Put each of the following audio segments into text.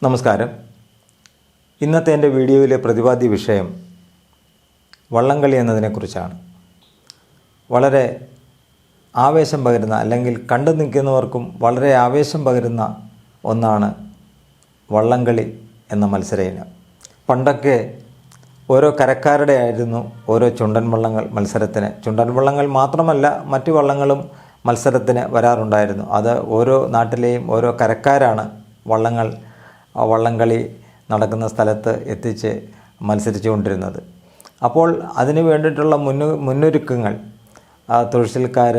നമസ്കാരം. ഇന്നത്തെ എൻ്റെ വീഡിയോയിലെ പ്രതിപാദ്യ വിഷയം വള്ളംകളി എന്നതിനെക്കുറിച്ചാണ്. വളരെ ആവേശം പകരുന്ന, അല്ലെങ്കിൽ കണ്ടു നിൽക്കുന്നവർക്കും വളരെ ആവേശം പകരുന്ന ഒന്നാണ് വള്ളംകളി എന്ന മത്സര ഇനം. പണ്ടൊക്കെ ഓരോ കരക്കാരുടെ ആയിരുന്നു ഓരോ ചുണ്ടൻ വള്ളങ്ങൾ മത്സരത്തിന്. ചുണ്ടൻ വള്ളങ്ങൾ മാത്രമല്ല, മറ്റു വള്ളങ്ങളും മത്സരത്തിന് വരാറുണ്ടായിരുന്നു. അത് ഓരോ നാട്ടിലെയും ഓരോ കരക്കാരാണ് വള്ളംകളി നടക്കുന്ന സ്ഥലത്ത് എത്തിച്ച് മത്സരിച്ചു കൊണ്ടിരുന്നത്. അപ്പോൾ അതിന് വേണ്ടിയിട്ടുള്ള മുന്നൊരുക്കങ്ങൾ തൊഴിൽക്കാർ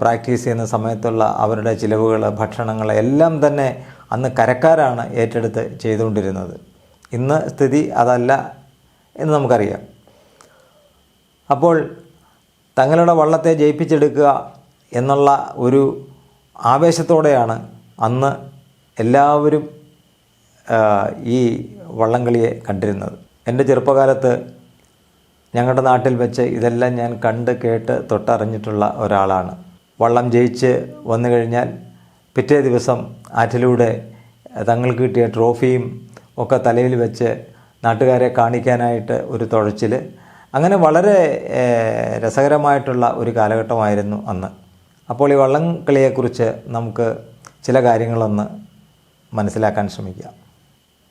പ്രാക്ടീസ് ചെയ്യുന്ന സമയത്തുള്ള അവരുടെ ചിലവുകൾ, ഭക്ഷണങ്ങൾ എല്ലാം തന്നെ അന്ന് കരക്കാരാണ് ഏറ്റെടുത്ത് ചെയ്തുകൊണ്ടിരുന്നത്. ഇന്ന് സ്ഥിതി അതല്ല എന്ന് നമുക്കറിയാം. അപ്പോൾ തങ്ങളുടെ വള്ളത്തെ ജയിപ്പിച്ചെടുക്കുക എന്നുള്ള ഒരു ആവേശത്തോടെയാണ് അന്ന് എല്ലാവരും ഈ വള്ളംകളിയെ കണ്ടിരുന്നത്. എൻ്റെ ചെറുപ്പകാലത്ത് ഞങ്ങളുടെ നാട്ടിൽ വെച്ച് ഇതെല്ലാം ഞാൻ കണ്ട് കേട്ട് തൊട്ടറിഞ്ഞിട്ടുള്ള ഒരാളാണ്. വള്ളം ജയിച്ച് വന്നു കഴിഞ്ഞാൽ പിറ്റേ ദിവസം ആറ്റിലൂടെ തങ്ങൾക്ക് കിട്ടിയ ട്രോഫിയും ഒക്കെ തലയിൽ വെച്ച് നാട്ടുകാരെ കാണിക്കാനായിട്ട് ഒരു തുഴച്ചിൽ, അങ്ങനെ വളരെ രസകരമായിട്ടുള്ള ഒരു കാലഘട്ടമായിരുന്നു അന്ന്. അപ്പോൾ ഈ വള്ളംകളിയെക്കുറിച്ച് നമുക്ക് ചില കാര്യങ്ങളൊന്ന് മനസ്സിലാക്കാൻ ശ്രമിക്കാം.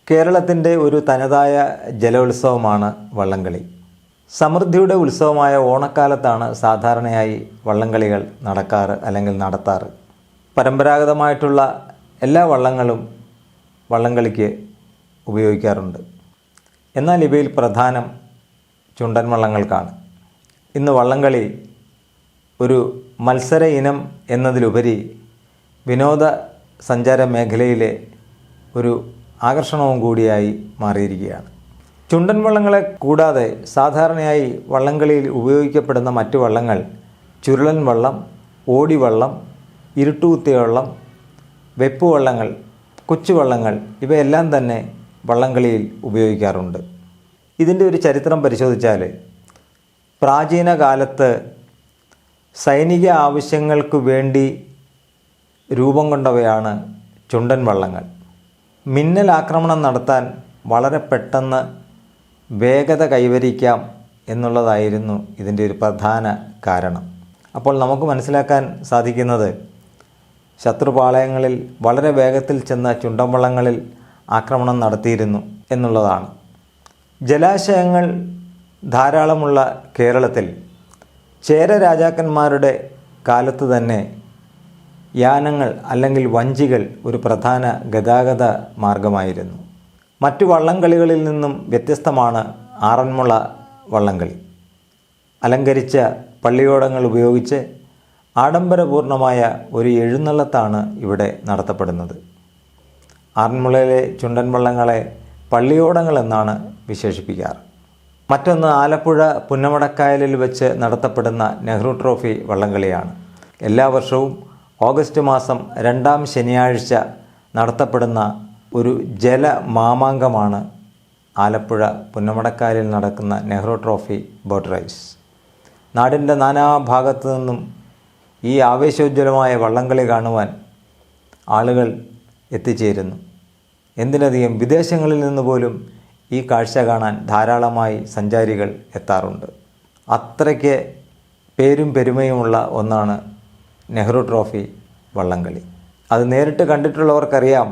കേരളത്തിൻ്റെ ഒരു തനതായ ജലോത്സവമാണ് വള്ളംകളി. സമൃദ്ധിയുടെ ഉത്സവമായ ഓണക്കാലത്താണ് സാധാരണയായി വള്ളംകളികൾ നടക്കാറ് അല്ലെങ്കിൽ നടത്താറ്. പരമ്പരാഗതമായിട്ടുള്ള എല്ലാ വള്ളങ്ങളും വള്ളംകളിക്ക് ഉപയോഗിക്കാറുണ്ട്. എന്നാൽ ഇവയിൽ പ്രധാനം ചുണ്ടൻ വള്ളങ്ങൾക്കാണ്. ഇന്ന് വള്ളംകളി ഒരു മത്സര ഇനം എന്നതിലുപരി വിനോദ സഞ്ചാര മേഖലയിലെ ഒരു ആകർഷണവും കൂടിയായി മാറിയിരിക്കുകയാണ്. ചുണ്ടൻ വള്ളങ്ങളെ കൂടാതെ സാധാരണയായി വള്ളംകളിയിൽ ഉപയോഗിക്കപ്പെടുന്ന മറ്റു വള്ളങ്ങൾ ചുരുളൻ വള്ളം, ഓടിവള്ളം, ഇരുട്ടുകുത്തിയ വള്ളം, വെപ്പുവള്ളങ്ങൾ, കൊച്ചുവള്ളങ്ങൾ ഇവയെല്ലാം തന്നെ വള്ളംകളിയിൽ ഉപയോഗിക്കാറുണ്ട്. ഇതിൻ്റെ ഒരു ചരിത്രം പരിശോധിച്ചാൽ പ്രാചീന കാലത്ത് സൈനിക ആവശ്യങ്ങൾക്ക് വേണ്ടി രൂപം കൊണ്ടവയാണ് ചുണ്ടൻ വള്ളങ്ങൾ. മിന്നൽ ആക്രമണം നടത്താൻ വളരെ പെട്ടെന്ന് വേഗത കൈവരിക്കാം എന്നുള്ളതായിരുന്നു ഇതിൻ്റെ ഒരു പ്രധാന കാരണം. അപ്പോൾ നമുക്ക് മനസ്സിലാക്കാൻ സാധിക്കുന്നത് ശത്രുപാളയങ്ങളിൽ വളരെ വേഗത്തിൽ ചെന്ന ചുണ്ടൻ വള്ളങ്ങളിൽ ആക്രമണം നടത്തിയിരുന്നു എന്നുള്ളതാണ്. ജലാശയങ്ങൾ ധാരാളമുള്ള കേരളത്തിൽ ചേര രാജാക്കന്മാരുടെ കാലത്ത് തന്നെ യാനങ്ങൾ അല്ലെങ്കിൽ വഞ്ചികൾ ഒരു പ്രധാന ഗതാഗത മാർഗമായിരുന്നു. മറ്റു വള്ളംകളികളിൽ നിന്നും വ്യത്യസ്തമാണ് ആറന്മുള വള്ളംകളി. അലങ്കരിച്ച പള്ളിയോടങ്ങൾ ഉപയോഗിച്ച് ആഡംബരപൂർണമായ ഒരു എഴുന്നള്ളത്താണ് ഇവിടെ നടത്തപ്പെടുന്നത്. ആറന്മുളയിലെ ചുണ്ടൻ വള്ളങ്ങളെ പള്ളിയോടങ്ങൾ എന്നാണ് വിശേഷിപ്പിക്കാറ്. മറ്റൊന്ന് ആലപ്പുഴ പുന്നമടക്കായലിൽ വെച്ച് നടത്തപ്പെടുന്ന നെഹ്റു ട്രോഫി വള്ളംകളിയാണ്. എല്ലാ വർഷവും ഓഗസ്റ്റ് മാസം 2-ാം ശനിയാഴ്ച നടത്തപ്പെടുന്ന ഒരു ജലമാമാങ്കമാണ് ആലപ്പുഴ പുന്നമടക്കായലിൽ നടക്കുന്ന നെഹ്റു ട്രോഫി ബോട്ട് റേസ്. നാടിൻ്റെ നാനാഭാഗത്തു നിന്നും ഈ ആവേശോജ്വലമായ വള്ളംകളി കാണുവാൻ ആളുകൾ എത്തിച്ചേരുന്നു. എന്തിനധികം വിദേശങ്ങളിൽ നിന്ന് പോലും ഈ കാഴ്ച കാണാൻ ധാരാളമായി സഞ്ചാരികൾ എത്താറുണ്ട്. അത്രയ്ക്ക് പേരും പെരുമയുമുള്ള ഒന്നാണ് നെഹ്റു ട്രോഫി വള്ളംകളി. അത് നേരിട്ട് കണ്ടിട്ടുള്ളവർക്കറിയാം,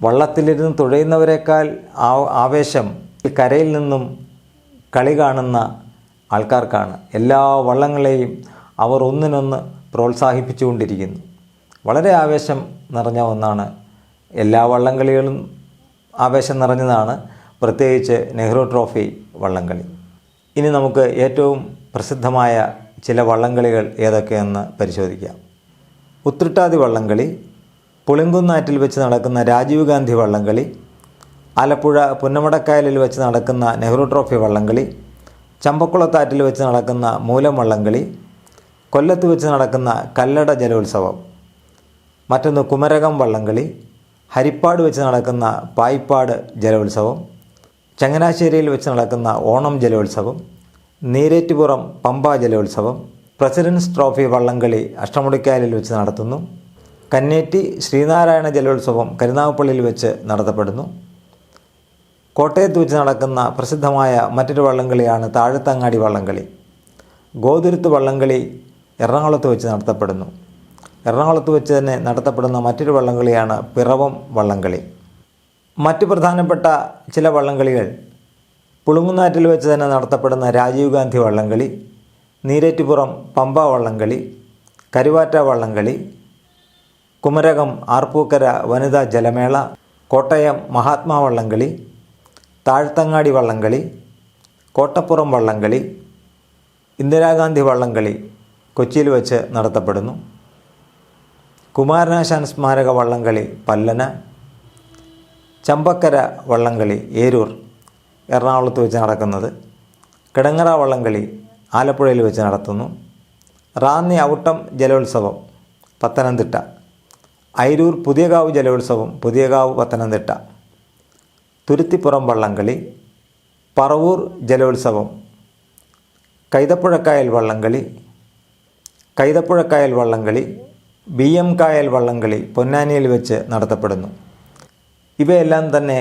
വള്ളത്തിലിരുന്ന് തുഴയുന്നവരെക്കാൾ ആവേശം കരയിൽ നിന്നും കളി കാണുന്ന ആൾക്കാർക്കാണ്. എല്ലാ വള്ളങ്ങളെയും അവർ ഒന്നിനൊന്ന് പ്രോത്സാഹിപ്പിച്ചുകൊണ്ടിരിക്കുന്നു. വളരെ ആവേശം നിറഞ്ഞ ഒന്നാണ്. എല്ലാ വള്ളംകളികളും ആവേശം നിറഞ്ഞതാണ്, പ്രത്യേകിച്ച് നെഹ്റു ട്രോഫി വള്ളംകളി. ഇനി നമുക്ക് ഏറ്റവും പ്രസിദ്ധമായ ചില വള്ളംകളികൾ ഏതൊക്കെയെന്ന് പരിശോധിക്കാം. ഉത്രട്ടാതി വള്ളംകളി, പുളിങ്കുന്നാറ്റിൽ വെച്ച് നടക്കുന്ന രാജീവ് ഗാന്ധി വള്ളംകളി, ആലപ്പുഴ പുന്നമടക്കായലിൽ വെച്ച് നടക്കുന്ന നെഹ്റു ട്രോഫി വള്ളംകളി, ചമ്പക്കുളത്താറ്റിൽ വെച്ച് നടക്കുന്ന മൂലം വള്ളംകളി, കൊല്ലത്ത് വെച്ച് നടക്കുന്ന കല്ലട ജലോത്സവം, മറ്റൊന്ന് കുമരകം വള്ളംകളി, ഹരിപ്പാട് വെച്ച് നടക്കുന്ന പായിപ്പാട് ജലോത്സവം, ചങ്ങനാശ്ശേരിയിൽ വെച്ച് നടക്കുന്ന ഓണം ജലോത്സവം, നീരേറ്റുപുറം പമ്പ ജലോത്സവം, പ്രസിഡൻസ് ട്രോഫി വള്ളംകളി അഷ്ടമുടിക്കായലിൽ വെച്ച് നടത്തുന്നു, കന്നേറ്റി ശ്രീനാരായണ ജലോത്സവം കരുനാഗപ്പള്ളിയിൽ വെച്ച് നടത്തപ്പെടുന്നു. കോട്ടയത്ത് വെച്ച് നടക്കുന്ന പ്രസിദ്ധമായ മറ്റൊരു വള്ളംകളിയാണ് താഴത്തങ്ങാടി വള്ളംകളി. ഗോതുരുത്ത് വള്ളംകളി എറണാകുളത്ത് വെച്ച് നടത്തപ്പെടുന്നു. എറണാകുളത്ത് വെച്ച് തന്നെ നടത്തപ്പെടുന്ന മറ്റൊരു വള്ളംകളിയാണ് പിറവം വള്ളംകളി. മറ്റ് പ്രധാനപ്പെട്ട ചില വള്ളംകളികൾ പുളുങ്ങുന്നാറ്റിൽ വെച്ച് തന്നെ നടത്തപ്പെടുന്ന രാജീവ് ഗാന്ധി വള്ളംകളി, നീരേറ്റുപുറം പമ്പ വള്ളംകളി, കരുവാറ്റ വള്ളംകളി, കുമരകം ആർപ്പൂക്കര വനിതാ ജലമേള, കോട്ടയം മഹാത്മാ വള്ളംകളി, താഴ്ത്തങ്ങാടി വള്ളംകളി, കോട്ടപ്പുറം വള്ളംകളി, ഇന്ദിരാഗാന്ധി വള്ളംകളി കൊച്ചിയിൽ വെച്ച് നടത്തപ്പെടുന്നു. കുമാരനാശാൻ സ്മാരക വള്ളംകളി പല്ലന, ചമ്പക്കര വള്ളംകളി ഏരൂർ എറണാകുളത്ത് വെച്ച് നടക്കുന്നത്, കിടങ്ങറ വള്ളംകളി ആലപ്പുഴയിൽ വെച്ച് നടത്തുന്നു. റാന്നി ഔട്ടം ജലോത്സവം പത്തനംതിട്ട, അയിരൂർ പുതിയകാവ് ജലോത്സവം പുതിയകാവ് പത്തനംതിട്ട, തുരുത്തിപ്പുറം വള്ളംകളി, പറവൂർ ജലോത്സവം, കൈതപ്പുഴക്കായൽ വള്ളംകളി, BM കായൽ വള്ളംകളി പൊന്നാനിയിൽ വെച്ച് നടത്തപ്പെടുന്നു. ഇവയെല്ലാം തന്നെ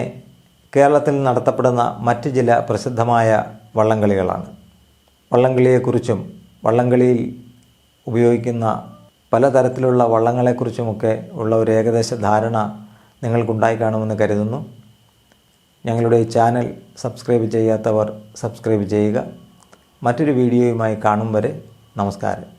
കേരളത്തിൽ നടത്തപ്പെടുന്ന മറ്റ് ചില പ്രസിദ്ധമായ വള്ളംകളികളാണ്. വള്ളംകളിയെക്കുറിച്ചും വള്ളംകളിയിൽ ഉപയോഗിക്കുന്ന പലതരത്തിലുള്ള വള്ളങ്ങളെക്കുറിച്ചുമൊക്കെ ഉള്ള ഒരു ഏകദേശ ധാരണ നിങ്ങൾക്കുണ്ടായി കാണുമെന്ന് കരുതുന്നു. ഞങ്ങളുടെ ഈ ചാനൽ സബ്സ്ക്രൈബ് ചെയ്യാത്തവർ സബ്സ്ക്രൈബ് ചെയ്യുക. മറ്റൊരു വീഡിയോയുമായി കാണും വരെ നമസ്കാരം.